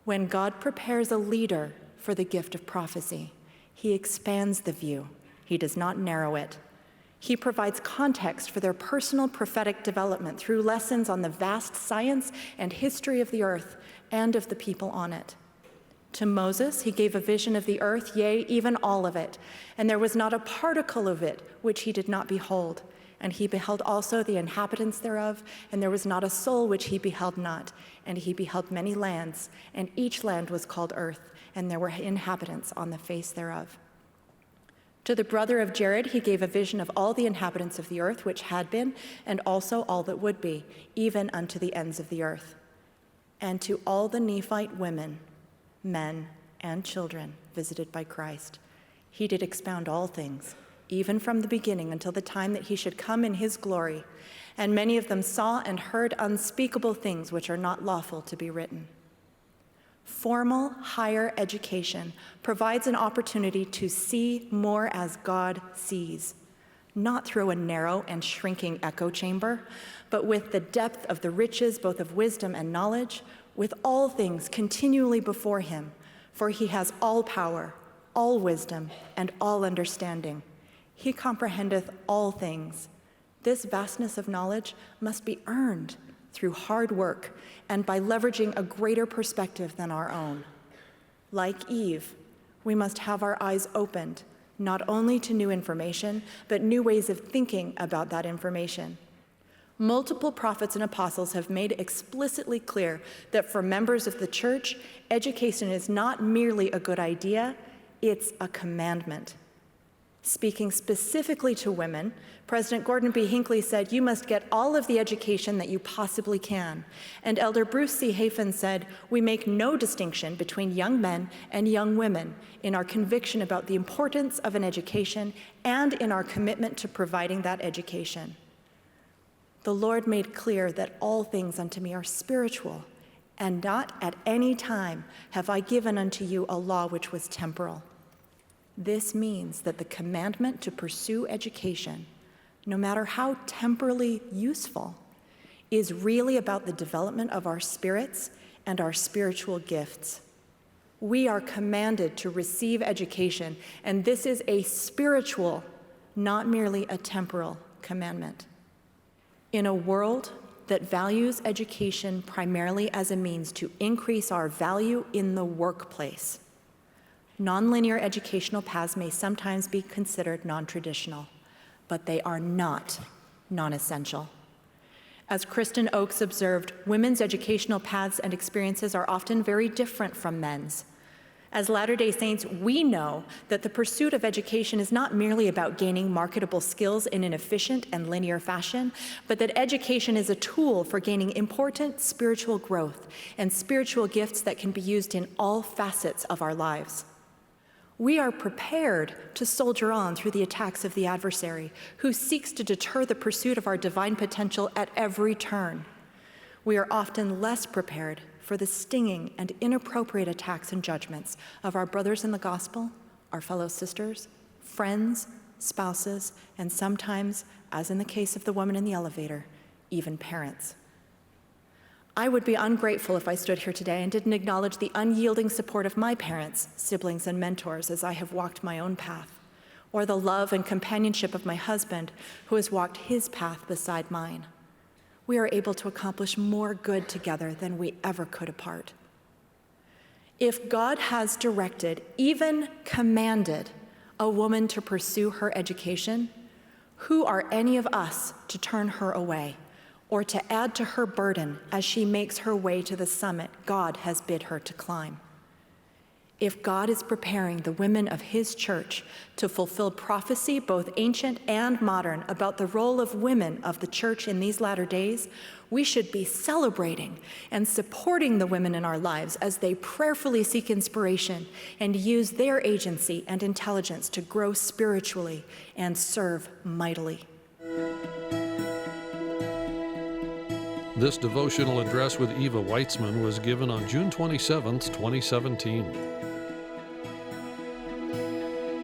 When God prepares a leader for the gift of prophecy, he expands the view. He does not narrow it. He provides context for their personal prophetic development through lessons on the vast science and history of the earth and of the people on it. To Moses, he gave a vision of the earth, yea, even all of it, and there was not a particle of it which he did not behold. And he beheld also the inhabitants thereof, and there was not a soul which he beheld not. And he beheld many lands, and each land was called earth, and there were inhabitants on the face thereof. To the brother of Jared he gave a vision of all the inhabitants of the earth which had been, and also all that would be, even unto the ends of the earth. And to all the Nephite women, men, and children visited by Christ, he did expound all things, even from the beginning until the time that he should come in his glory. And many of them saw and heard unspeakable things which are not lawful to be written. Formal higher education provides an opportunity to see more as God sees, not through a narrow and shrinking echo chamber, but with the depth of the riches both of wisdom and knowledge, with all things continually before him, for he has all power, all wisdom, and all understanding. He comprehendeth all things. This vastness of knowledge must be earned through hard work and by leveraging a greater perspective than our own. Like Eve, we must have our eyes opened, not only to new information, but new ways of thinking about that information. Multiple prophets and apostles have made explicitly clear that for members of the church, education is not merely a good idea, it's a commandment. Speaking specifically to women, President Gordon B. Hinckley said, "You must get all of the education that you possibly can." And Elder Bruce C. Hafen said, "We make no distinction between young men and young women in our conviction about the importance of an education and in our commitment to providing that education. The Lord made clear that all things unto me are spiritual, and not at any time have I given unto you a law which was temporal." This means that the commandment to pursue education, no matter how temporally useful, is really about the development of our spirits and our spiritual gifts. We are commanded to receive education, and this is a spiritual, not merely a temporal commandment. In a world that values education primarily as a means to increase our value in the workplace, nonlinear educational paths may sometimes be considered non-traditional, but they are not non-essential. As Kristen Oakes observed, women's educational paths and experiences are often very different from men's. As Latter-day Saints, we know that the pursuit of education is not merely about gaining marketable skills in an efficient and linear fashion, but that education is a tool for gaining important spiritual growth and spiritual gifts that can be used in all facets of our lives. We are prepared to soldier on through the attacks of the adversary, who seeks to deter the pursuit of our divine potential at every turn. We are often less prepared for the stinging and inappropriate attacks and judgments of our brothers in the gospel, our fellow sisters, friends, spouses, and sometimes, as in the case of the woman in the elevator, even parents. I would be ungrateful if I stood here today and didn't acknowledge the unyielding support of my parents, siblings, and mentors as I have walked my own path, or the love and companionship of my husband, who has walked his path beside mine. We are able to accomplish more good together than we ever could apart. If God has directed, even commanded, a woman to pursue her education, who are any of us to turn her away or to add to her burden as she makes her way to the summit God has bid her to climb? If God is preparing the women of his church to fulfill prophecy, both ancient and modern, about the role of women of the church in these latter days, we should be celebrating and supporting the women in our lives as they prayerfully seek inspiration and use their agency and intelligence to grow spiritually and serve mightily. This devotional address with Eva Witesman was given on June 27, 2017.